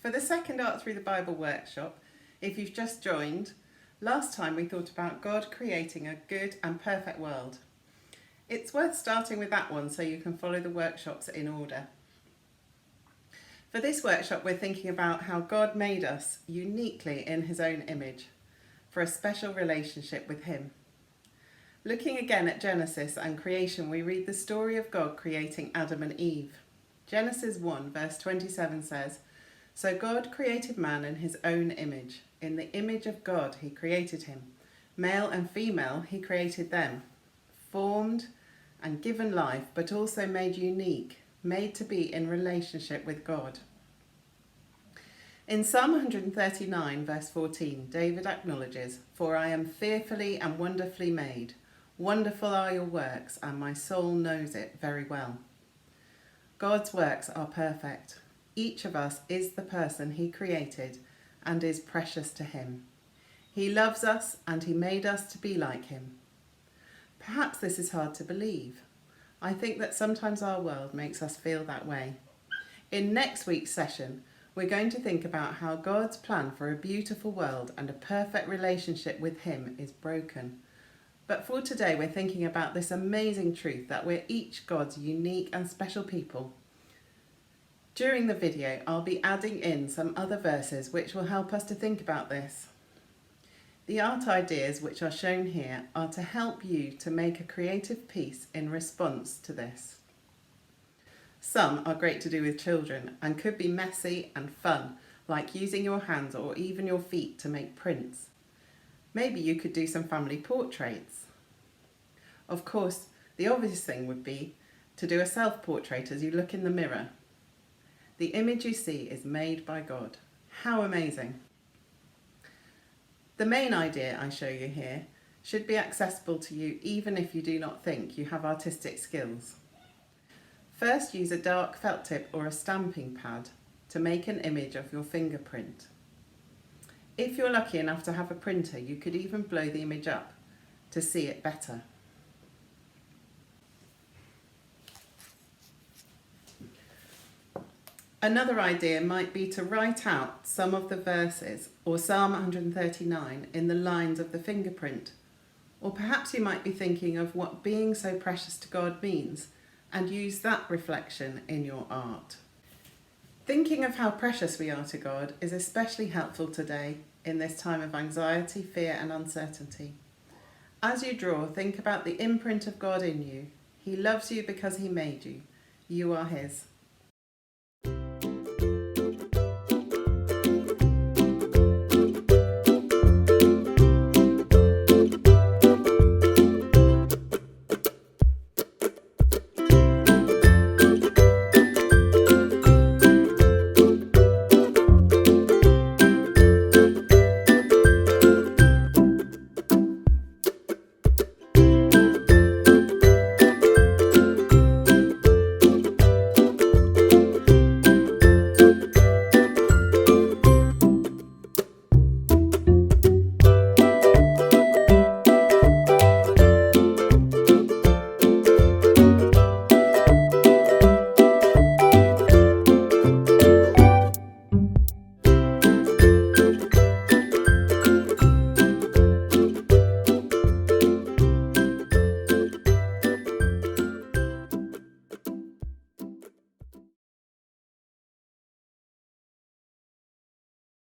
For the second Art Through the Bible workshop, if you've just joined, last time we thought about God creating a good and perfect world. It's worth starting with that one so you can follow the workshops in order. For this workshop, we're thinking about how God made us uniquely in his own image for a special relationship with him. Looking again at Genesis and creation, we read the story of God creating Adam and Eve. Genesis 1 verse 27 says, "So God created man in his own image. In the image of God he created him. Male and female he created them. Formed and given life, but also made unique, made to be in relationship with God." In Psalm 139 verse 14, David acknowledges, "For I am fearfully and wonderfully made. Wonderful are your works, and my soul knows it very well." God's works are perfect. Each of us is the person he created and is precious to him. He loves us and he made us to be like him. Perhaps this is hard to believe. I think that sometimes our world makes us feel that way. In next week's session, we're going to think about how God's plan for a beautiful world and a perfect relationship with him is broken. But for today, we're thinking about this amazing truth that we're each God's unique and special people. During the video, I'll be adding in some other verses which will help us to think about this. The art ideas which are shown here are to help you to make a creative piece in response to this. Some are great to do with children and could be messy and fun, like using your hands or even your feet to make prints. Maybe you could do some family portraits. Of course, the obvious thing would be to do a self-portrait as you look in the mirror. The image you see is made by God. How amazing! The main idea I show you here should be accessible to you even if you do not think you have artistic skills. First, use a dark felt tip or a stamping pad to make an image of your fingerprint. If you're lucky enough to have a printer, you could even blow the image up to see it better. Another idea might be to write out some of the verses or Psalm 139 in the lines of the fingerprint. Or perhaps you might be thinking of what being so precious to God means and use that reflection in your art. Thinking of how precious we are to God is especially helpful today in this time of anxiety, fear and uncertainty. As you draw, think about the imprint of God in you. He loves you because he made you. You are his.